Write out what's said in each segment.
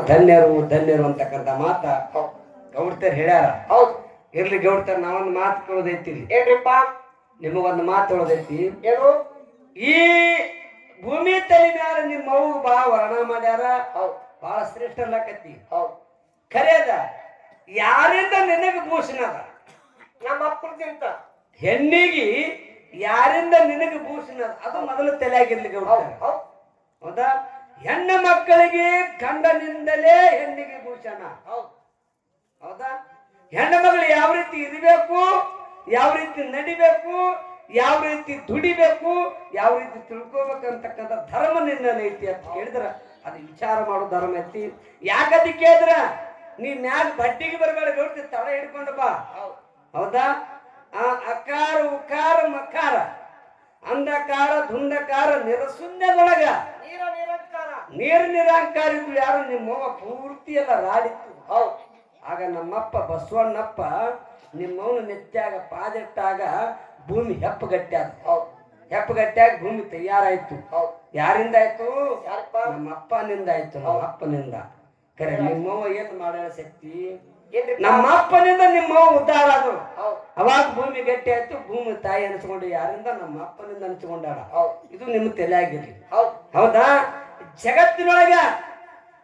ಧನ್ಯರು ಧನ್ಯರು ಅಂತಕ್ಕಂಥ ಮಾತ ಗೌಡ್ತರ್ ಹೇಳ್ಯಾರ. ಹೌದು, ಇರ್ಲಿ ಗೌಡ್ತರ್, ನಾವೊಂದು ಮಾತು ಕೇಳೋದೈತಿ. ಏನ್ರಿಪ್ಪ? ನಿಮಗೊಂದು ಮಾತು ಹೇಳೋದೈತಿ. ಏನು? ಈ ಭೂಮಿ ತಲೆ ಮ್ಯಾಲ ನಿಮ್ಮ ಅವು ಬಾ ವರ್ಣ ಮಾಡ್ಯಾರ. ಹೌದು, ಬಹಳ ಶ್ರೇಷ್ಠ ಅಲ್ಲಕತ್ತಿ. ಹೌದು, ಖರೇದ ಯಾರಿಂದ ನಿನಗೆ ಭೂಷಣ ಅದ? ನಮ್ಮ ಅಪ್ಪರ್ದಿಂತ ಹೆಣ್ಣಿಗೆ ಯಾರಿಂದ ನಿನಗೆ ಭೂಷಣ ಅದ? ಅದು ಮೊದಲು ತಲೆಯಾಗಿರ್ಲಿ ಗೌಡ್ತರ್. ಹೌದಾ? ಹೆಣ್ಣು ಮಕ್ಕಳಿಗೆ ಗಂಡನಿಂದಲೇ ಹೆಣ್ಣಿಗೆ ಭೂಷಣ. ಹೌದಾ? ಹೆಣ್ಣು ಮಗಳು ಯಾವ ರೀತಿ ಇರಬೇಕು, ಯಾವ ರೀತಿ ನಡಿಬೇಕು, ಯಾವ ರೀತಿ ದುಡಿಬೇಕು, ಯಾವ ರೀತಿ ತಿಳ್ಕೋಬೇಕಂತಕ್ಕಂಥ ಧರ್ಮ ನಿನ್ನಲ್ಲಿ ಐತಿ ಅಂತ ಕೇಳಿದ್ರ ಅದು ವಿಚಾರ ಮಾಡೋ ಧರ್ಮ ಐತಿ. ಯಾಕಂತ ಕೇಳಿದ್ರ ನೀ ಮ್ಯಾಗ ಬಡ್ಡಿಗೆ ಬರಬೇಡ ಗೌಡ್ತಿ, ತಡ ಹಿಡ್ಕೊಂಡು ಬಾ. ಹೌದಾ? ಅಕಾರ ಉಕಾರ ಮಕಾರ ಅಂಧಕಾರ ಧುಂಧಕಾರ ನಿರಶೂನ್ಯದೊಳಗ ನೀರು ನಿರಾಂಕಾರ ಇದ್ರು ಯಾರು ನಿಮ್ಮವ್ವ ಪೂರ್ತಿ ಎಲ್ಲ ರಾಡಿತ್ತು. ಹೌದು, ಆಗ ನಮ್ಮಪ್ಪ ಬಸವಣ್ಣಪ್ಪ ನಿಮ್ಮವನು ನೆಚ್ಚಾಗ ಪಾದಿಟ್ಟಾಗ ಭೂಮಿ ಹೆಪ್ಪಗಟ್ಟ್ಯಾದ. ಹೆಪ್ಪಗಟ್ಟ್ಯಾಗ ಭೂಮಿ ತಯಾರಾಯ್ತು. ಯಾರಿಂದ ಆಯ್ತು? ನಮ್ಮ ಅಪ್ಪನಿಂದ ಆಯ್ತು. ನಮ್ಮ ಅಪ್ಪನಿಂದ. ಕರೆ ನಿಮ್ಮವ್ವ ಏನ್ ಮಾಡ್ಯಾಳ ಶಕ್ತಿ? ನಮ್ಮ ಅಪ್ಪನಿಂದ ನಿಮ್ಮವ್ವ ಉದ್ಧಾರ ಆದ್ರು. ಅವಾಗ ಭೂಮಿ ಗಟ್ಟಿ ಆಯ್ತು. ಭೂಮಿ ತಾಯಿ ಅನಿಸ್ಕೊಂಡು ಯಾರಿಂದ? ನಮ್ಮ ಅಪ್ಪನಿಂದ ಅನಿಸ್ಕೊಂಡಾಳ. ಇದು ನಿಮ್ಮ ತಲೆ ಆಗಿರ್ಲಿ. ಹೌದಾ? ಜಗತ್ತಿನೊಳಗ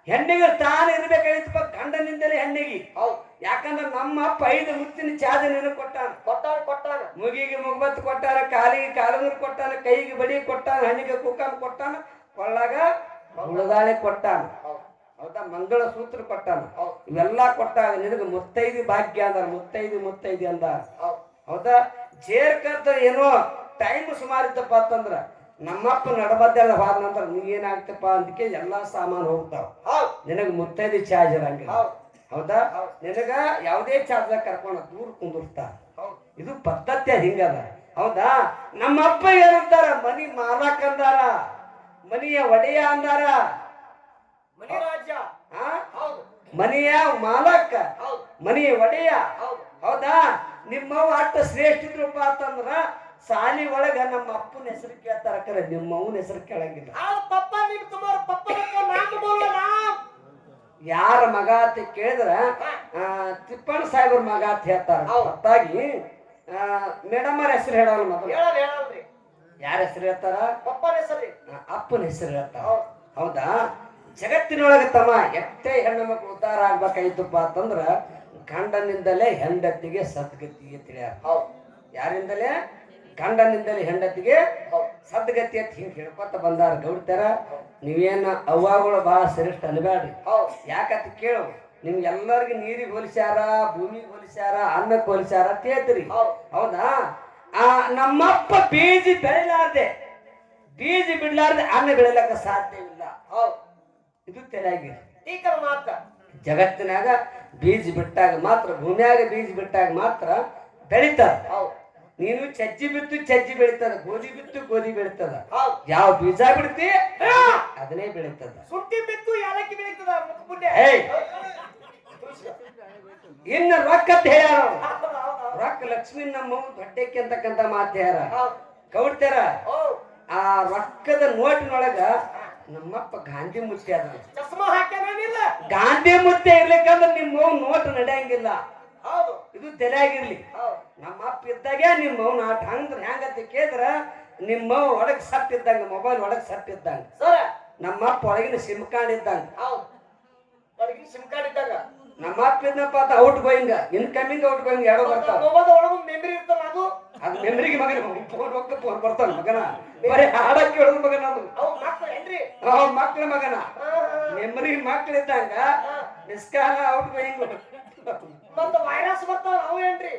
ಹೆಣ್ಣಿಗೆ ಸ್ಥಾನ ಇರ್ಬೇಕಾಗಿತ್ತಪ್ಪ ಗಂಡನಿಂದಲೇ ಹೆಣ್ಣಿಗೆ. ಯಾಕಂದ್ರೆ ನಮ್ಮ ಅಪ್ಪ 5 ಮುತ್ತಿನ ಚಾದ ನೀನು ಕೊಟ್ಟಾನ. ಮುಗಿಗೆ ಮುಗ್ಬತ್ತು ಕೊಟ್ಟಾನ, ಕಾಲಿಗೆ ಕಾಲನೂರು ಕೊಟ್ಟಾನ, ಕೈಗೆ ಬಡಿ ಕೊಟ್ಟಾನ, ಹಣ್ಣಿಗೆ ಕುಕ್ಕಾನ ಕೊಟ್ಟಾನ, ಕೊಳ್ಳಾಗ ಉಳದಾಳೆ ಕೊಟ್ಟಾನ. ಹೌದಾ? ಮಂಗಳ ಸೂತ್ರ ಕೊಟ್ಟಾನ. ಇವೆಲ್ಲಾ ಕೊಟ್ಟಾಗ ನಿನಗೆ ಮುತ್ತೈದಿ ಭಾಗ್ಯ ಅಂದಾರ. ಮುತ್ತೈದಿ ಅಂದಾರ. ಹೌದಾ? ಜೇರ್ಕಂತ ಏನೋ ಟೈಮ್ ಸುಮಾರಿತ್ತಪ್ಪ ಅಂತಂದ್ರ ನಮ್ಮಪ್ಪ ನಡಬದ್ದೆಲ್ಲ ಹೋದ ನಂತರ ನೀಗೇನಾಗ್ತಪ್ಪ ಅದಕ್ಕೆ ಎಲ್ಲಾ ಸಾಮಾನು ಹೋಗ್ತಾವ. ನಿನಗ ಮುತ್ತೈದಿ ಚಾರ್ಜ್ ಇರಂಗಿಲ್ಲ. ಹೌದಾ? ನಿನಗ ಯಾವುದೇ ಚಾರ್ಜ್ ಕರ್ಕೊಂಡು ದೂರ ಕುಂದಿರ್ತಾರ. ಇದು ಪದ್ಧತಿ ಹಿಂಗದ. ಹೌದಾ? ನಮ್ಮಪ್ಪ ಏನಂತಾರ? ಮನಿ ಮಾಲಕ್ ಅಂದಾರ, ಮನಿಯ ಒಡೆಯ ಅಂದಾರ. ಮನೆಯ ಮಾಲಕ್, ಮನೆಯ ಒಡೆಯ. ಹೌದಾ? ನಿಮ್ಮವ್ವ ಅಟ್ಟ ಶ್ರೇಷ್ಠ ಇದ್ರಪ್ಪ ಅಂತಂದ್ರ ಸಾಲಿ ಒಳಗ ನಮ್ಮ ಅಪ್ಪನ ಹೆಸರು ಕೇಳ್ತಾರ. ಕರೆ ನಿಮ್ಮವನ ಹೆಸರು ಕೇಳಂಗಿಲ್ಲ. ಯಾರ ಮಗ ಅಂತ ಕೇಳಿದ್ರ ತಿಪ್ಪಣ್ಣ ಸಾಹೇಬ್ರ ಮಗ ಅಂತ ಹೇಳ್ತಾರ. ಹೊತ್ತಾಗಿ ಮೇಡಮ್ ಅವ್ರ ಹೆಸರು ಹೇಳಲ್ಲ. ಮೊದಲು ಯಾರ ಹೆಸರು ಹೇಳ್ತಾರ? ಅಪ್ಪನ ಹೆಸರು ಹೇಳ್ತಾರ. ಹೌದಾ? ಜಗತ್ತಿನೊಳಗ ತಮ್ಮ ಎಷ್ಟೇ ಹೆಣ್ಣು ಮಕ್ಕಳು ಉದ್ಧಾರ ಆಗ್ಬೇಕಾಯ್ತಪ್ಪ ಅಂತಂದ್ರ ಗಂಡನಿಂದಲೇ ಹೆಂಡತಿಗೆ ಸದ್ಗತಿಗೆ ತಿಳಿಯಾರ. ಯಾರಿಂದಲೇ? ಗಂಡನಿಂದಲೇ ಹೆಂಡತಿಗೆ ಸದ್ಗತಿ ಅಂತ ಹಿಂಗೆ ಹೇಳ್ಕೊತ ಬಂದಾರ ಗೌಡ್ತಾರ. ನೀವೇನ ಅವ್ವಾಗಳು ಬಹಳ ಶ್ರೇಷ್ಠ ಅನ್ಬೇಡ್ರಿ. ಯಾಕಂತ ಕೇಳು, ನಿಮ್ಗೆಲ್ಲರಿಗೂ ನೀರಿಗೆ ಹೋಲಿಸ್ಯಾರ, ಭೂಮಿಗೆ ಹೋಲಿಸ್ಯಾರ, ಅನ್ನಕ್ಕೆ ಹೋಲಿಸ್ಯಾರ ಅಂತ ಹೇಳ್ತೀರಿ. ಹೌದಾ? ನಮ್ಮಪ್ಪ ಬೀಜ ಬಿಡ್ಲಾರ್ದೆ ಅನ್ನ ಬೆಳಿಲಕ್ಕ ಸಾಧ್ಯವಿಲ್ಲ. ಇದು ತಲೆಯಾಗಿ ಜಗತ್ತಿನಾಗ ಬೀಜ ಬಿಟ್ಟಾಗ ಮಾತ್ರ, ಭೂಮಿಯಾಗ ಬೀಜ ಬಿಟ್ಟಾಗ ಮಾತ್ರ ಬೆಳಿತಾರ. ನೀನು ಚಜ್ಜಿ ಬಿತ್ತು ಚಜ್ಜಿ ಬೆಳಿತದ, ಗೋಧಿ ಬಿತ್ತು ಗೋಧಿ ಬೆಳಿತದ. ಯಾವ ಬೀಜ ಬಿಡ್ತಿ ಅದನ್ನೇ ಬೆಳಿತದ. ಸುಟ್ಟಿ ಬಿತ್ತು ಯಾಲಕ್ಕಿ ಬೆಳಿತದ. ಇನ್ನ ರೊಕ್ಕ ಅಂತ ಹೇಳ್ಯಾರ. ರೊಕ್ಕ ಲಕ್ಷ್ಮಿ ನಮ್ಮ ದೊಡ್ಡಕ್ಕೆ ಅಂತಕ್ಕಂಥ ಮಾತು ಹೇಳ್ಯಾರ ಗೌಡ್ತಾರ. ಆ ರೊಕ್ಕದ ನೋಟಿನೊಳಗ ನಮ್ಮಪ್ಪ ಗಾಂಧಿ ಮುತ್ತೆ ಅದ. ಗಾಂಧಿ ಮುತ್ತೆ ಇರ್ಲಿಕ್ಕಂದ್ರೆ ನಿಮ್ಮ ನೋಟ್ ನಡೆಯಂಗಿಲ್ಲ. ಇದು ತಲೆಯಾಗಿರ್ಲಿ. ನಮ್ಮ ಅಪ್ಪ ಇದ್ದಾಗೆ ನಿಮ್ಮ ಆಟ ಹೆಂಗಂತ ಕೇಳಿದ್ರ ನಿಮ್ಮ ಒಳಗ್ ಸಟ್ ಇದ್ದಂಗ, ಮೊಬೈಲ್ ಒಳಗ್ ಸಟ್ ಇದ್ದಂಗ, ನಮ್ಮ ಅಪ್ಪ ಒಳಗಿನ ಸಿಮ್ ಕಾರ್ಡ್ ಇದ್ದಂಗ. ನಮ್ಮ ಅಪ್ಪ ಇದ್ನಪ್ಪ ಅಂತ out going, incoming out going ಎರಡು ಬರ್ತಾವ. ಅದು ಮೆಮರಿಗೆ ಮಗನ ಫೋನ್ ಬರ್ತಾನ ಮಗನ. ಬರೀ ಹಾಡಕ್ಕೆ ಹೇಳೋದು ಮಗನ. ಅದು ಮಕ್ಳ ಮಗನ. ಮೆಮರಿ ಮಕ್ಳಿದ್ದಂಗ miss call outgoing virus ಬರ್ತಾವ. ಅವು ಏನ್ರಿ?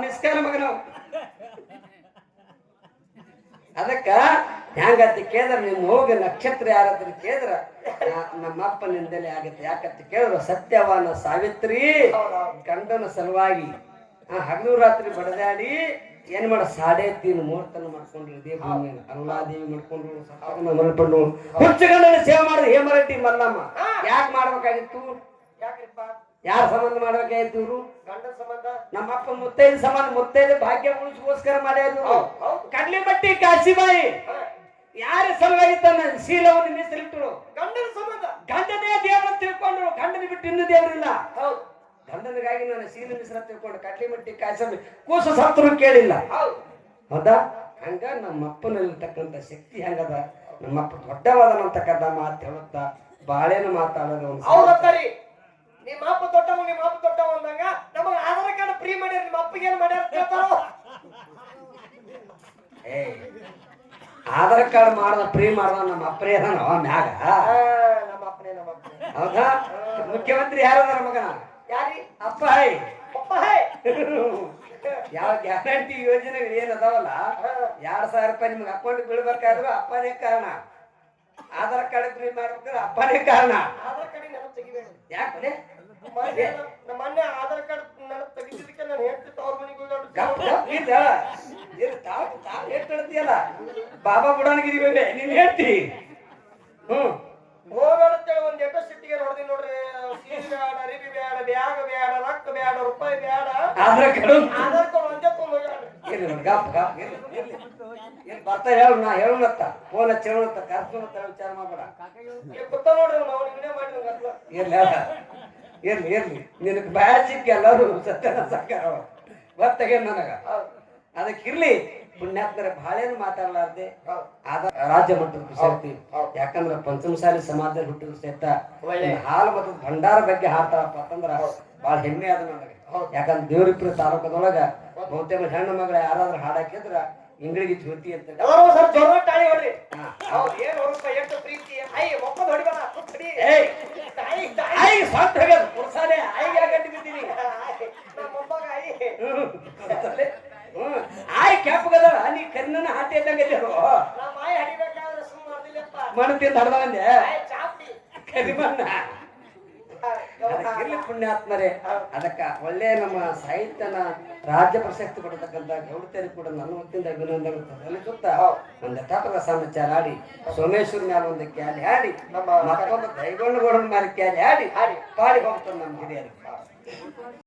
ಮಿಸ್ ಕಾಲ್ ಮಗನ. ಅದಕ್ಕ ಹೆಂಗಂತ ಕೇಳಿದ್ರ ನಿಮ್ಮ ಹೋಗಿ ನಕ್ಷತ್ರ ಯಾರಂತ ಕೇಳಿದ್ರ ನಮ್ಮ ಅಪ್ಪನಿಂದಲೇ ಆಗತ್ತೆ. ಯಾಕಂತ ಕೇಳಿದ್ರ ಸತ್ಯವಾನ ಸಾವಿತ್ರಿ ಗಂಡನ ಸಲುವಾಗಿ ಹಗಲು ರಾತ್ರಿ ಬಡದಾಡಿ ಏನ್ ಮಾಡ 3.5 ಮುಹೂರ್ತನ ಮಾಡ್ಕೊಂಡ್ರು. ದೇವಿ ಅರುಣಾದೇವಿ ಮಾಡ್ಕೊಂಡ್ರು, ಮಲ್ಪಂಡು ಹುಚ್ಚಗಂಡನ ಸೇವೆ ಮಾಡಿದ್ರು ಹೇಮರೆಡ್ಡಿ ಮಲ್ಲಮ್ಮ. ಯಾಕೆ ಮಾಡ್ಬೇಕಾಗಿತ್ತು? ಯಾರ ಸಂಬಂಧ ಮಾಡ್ಬೇಕಾಗಿತ್ತು? ಇವ್ರು ಗಂಡನ ಸಂಬಂಧ. ನಮ್ಮ ಅಪ್ಪ ಮುತ್ತೈದು ಸಂಬಂಧ, ಮುತ್ತೈದು ಭಾಗ್ಯ ಉಳಿಸ್ಕೋಸ್ಕರ ಮಾಡ್ಯಾದ್ರು. ಕಡ್ಲಿ ಬಟ್ಟಿ ಕಾಶಿಬಾಯಿ ಯಾರ ಸಲುವಾಗಿ ತನ್ನ ಶೀಲವನ್ನು ಮೀಸಲಿಟ್ಟರು? ಗಂಡನ ಸಂಬಂಧ. ಗಂಡನ ಬಿಟ್ಟಿನ ದೇವರಿಲ್ಲ. ಹೌದು ಗಂಡನಿಗಾಗಿ ನಾನು ಸೀನ ಮಿಶ್ರ ತಿಳ್ಕೊಂಡು ಕಟ್ಲಿ ಮಟ್ಟಿ ಕಾಯ್ಸಮ್ಮಿ ಕೂಸು ಸತ್ರು ಕೇಳಿಲ್ಲ. ಹೌದು ಹೌದಾ? ಹಂಗ ನಮ್ಮಪ್ಪನಲ್ಲಿರ್ತಕ್ಕಂಥ ಶಕ್ತಿ ಹೆಂಗದ, ನಮ್ಮಪ್ಪ ದೊಡ್ಡವಾದನಂತಕ್ಕಂಥ ಮಾತು ಹೇಳುತ್ತಾ ಬಾಳೇನು ಮಾತಾಡೋದು ಅವ್ರ ಹತ್ತಾರಿ ನಿಮ್ಮ ಅಪ್ಪ ದೊಡ್ಡವ ಅಂದಂಗ ನಮಗ ಆಧಾರ್ ಕಾರ್ಡ್ ಫ್ರೀ ಮಾಡ್ಯಾರ, ನಿಮ್ಮ ಅಪ್ಪಗೆ ಏನ್ ಮಾಡ್ಯಾರ ಕೇಳ್ತಾರೋ. ಏ ಆಧಾರ್ ಕಾರ್ಡ್ ಮಾಡ್ದ ಫ್ರೀ ಮಾಡ್ದ ನಮ್ಮ ಅಪ್ಪರೇ ಅದಾನ ಮ್ಯಾಗ. ನಮ್ಮ ಅಪ್ಪನೇ ಹೌದಾ? ಮುಖ್ಯಮಂತ್ರಿ ಯಾರದಾರ ಮಗನ? ಯಾರಿ ಅಪ್ಪ ಹೈ. ಪಪ್ಪ ಹೇ ಯಾವ ಗ್ಯಾರಂಟಿ ಯೋಜನೆಗಳು ಏನ್ ಅದಾವಲ್ಲ, 2,000 ರೂಪಾಯಿ ನಿಮ್ಗೆ ಅಕೌಂಟ್ ಬೀಳ್ಬೇಕಾದ್ರು ಅಪ್ಪನೇ ಕಾರಣ. ಆಧಾರ್ ಕಾರ್ಡ್ ಫ್ರೀ ಮಾಡ್ಬೇಕಾದ್ರೆ ಅಪ್ಪನೇ ಕಾರಣ. ಆಧಾರ್ ಕಾರ್ಡ್ ನೆನಪು ತೆಗಿಬೇಡ. ಯಾಕೆ ನಮ್ಮ ಅಣ್ಣ ಆಧಾರ್ ಕಾರ್ಡ್ ನೆನಪು ತೆಗಿತಿದ್ದಕ್ಕೆ ನಾನು ಹೇಳ್ತಿತ್ತು ಅವ್ರ ಮನೆಗೆ ಹೇಳ್ತೀಯಲ್ಲ ಬಾಬಾ ಬುಡಾನಗಿರಿ ನೀನ್ ಹೇಳ್ತಿ. ಹೋಗ್ಬೇಡತ್ತೇಳಿ ಒಂದ್ ಎಟೋ ಸಿಟ್ಟಿಗೆ ನೋಡ್ದಿ ನೋಡ್ರಿ. ಸೀರೆ ಬೇಡ, ಅರಿಬಿ ಬೇಡ, ಬ್ಯಾಗ್ ಬೇಡ, ರೊಕ್ಕ ಬೇಡ, ರೂಪಾಯಿ ಬೇಡ, ಆಧಾರ್ ಕಾರ್ಡ್ ಒಂದೇ ಬರ್ತಾ ಹೇಳು, ನಾ ಹೇಳುನತ್ತ ಫೋನ್ ಹಚ್ಚಿ ಹೇಳುನತ್ತ ಕರ್ಕೊಂತ ವಿಚಾರ ಮಾಡ್ಬೇಡ. ಗೊತ್ತ ನೋಡ್ರಿ ನಾವು ನಿನ್ನೆ ಮಾಡಿದ್ವಿ. ಇರ್ಲಿ ನಿನಗೆ ಬ್ಯಾಸಿಕ್ ಎಲ್ಲರೂ ಸತ್ಯನ ಸಾಕಾರ ಗೊತ್ತಾಗ ನನಗ. ಅದಕ್ಕಿರ್ಲಿ ಪುಣ್ಯಾತ್ಮರ ಬಾಳೇನು ಮಾತಾಡಲಾರ್ದೆ ರಾಜ್ಯ ಮಟ್ಟದ ಸೇರ್ತಿ. ಯಾಕಂದ್ರ ಪಂಚಮಸಾಲಿ ಸಮಾಜದಲ್ಲಿ ಹುಟ್ಟಿದ ಸಹಿತ ಹಾಲು ಮತ್ತು ಭಂಡಾರ ಬಗ್ಗೆ ಹಾಡ್ತಾರಪ್ಪ ಅಂತಂದ್ರ ಬಾಳ ಹೆಮ್ಮೆ ಅದ ನನಗೆ. ಯಾಕಂದ್ರ ದೇವ್ರಿಪ್ರ ತಾಲೂಕದೊಳಗ ಬಹುತೇಕ ಹೆಣ್ಣು ಮಗಳ ಯಾರಾದ್ರೂ ಹಾಡಾಕಿದ್ರ ಇಂಗ್ಳಿಗೆ ಜ್ಯೋತಿ ಅಂತ ಸರ್ ಜೋರ ಟಾಳಿ ಹೊಡ್ರಿ. ಏನ್ ಹೊರಪ್ಪ ಎಷ್ಟು ಪ್ರೀತಿ ಐ ಒಪ್ಪದ ಹೊಡಿಬೇಡ. ಆಯ್ ಕ್ಯಾಪ್ಗದ ನೀ ಕರ್ನನ ಹಾಟಿ ಇದ್ದಂಗೆ ಮಣ್ಣು ತಿಂದು ಹಡ್ದಂದೆ ಕರಿಮಣ್ಣ. ಅದಕ್ಕಿರ್ಲಿ ಪುಣ್ಯಾತ್ಮರೇ, ಅದಕ್ಕ ಒಳ್ಳೆ ನಮ್ಮ ಸಾಹಿತ್ಯನ ರಾಜ್ಯ ಪ್ರಶಸ್ತಿ ಕೊಡತಕ್ಕಂಥ ಗೌಡತೇರಿ ಕೂಡ ನನ್ನ ವತಿಯಿಂದ ಅಭಿನಂದನೆ ಸಲ್ಲಿಸುತ್ತಾ ಒಂದು ತಟದ ಸಮಾಚಾರ ಆಡಿ ಸೋಮೇಶ್ವರ ಮ್ಯಾಲ ಒಂದು ಕ್ಯಾಲಿ ಹಾಡಿ ಮತ್ತೊಂದು ದೈಗೊಂಡಗೌಡನ ಮೇಲೆ ಕ್ಯಾಲಿ ಹಾಡಿ ಪಾಡಿ ಹೋಗ್ತಾನೆ ನಮ್ಮ ಹಿರಿಯರು.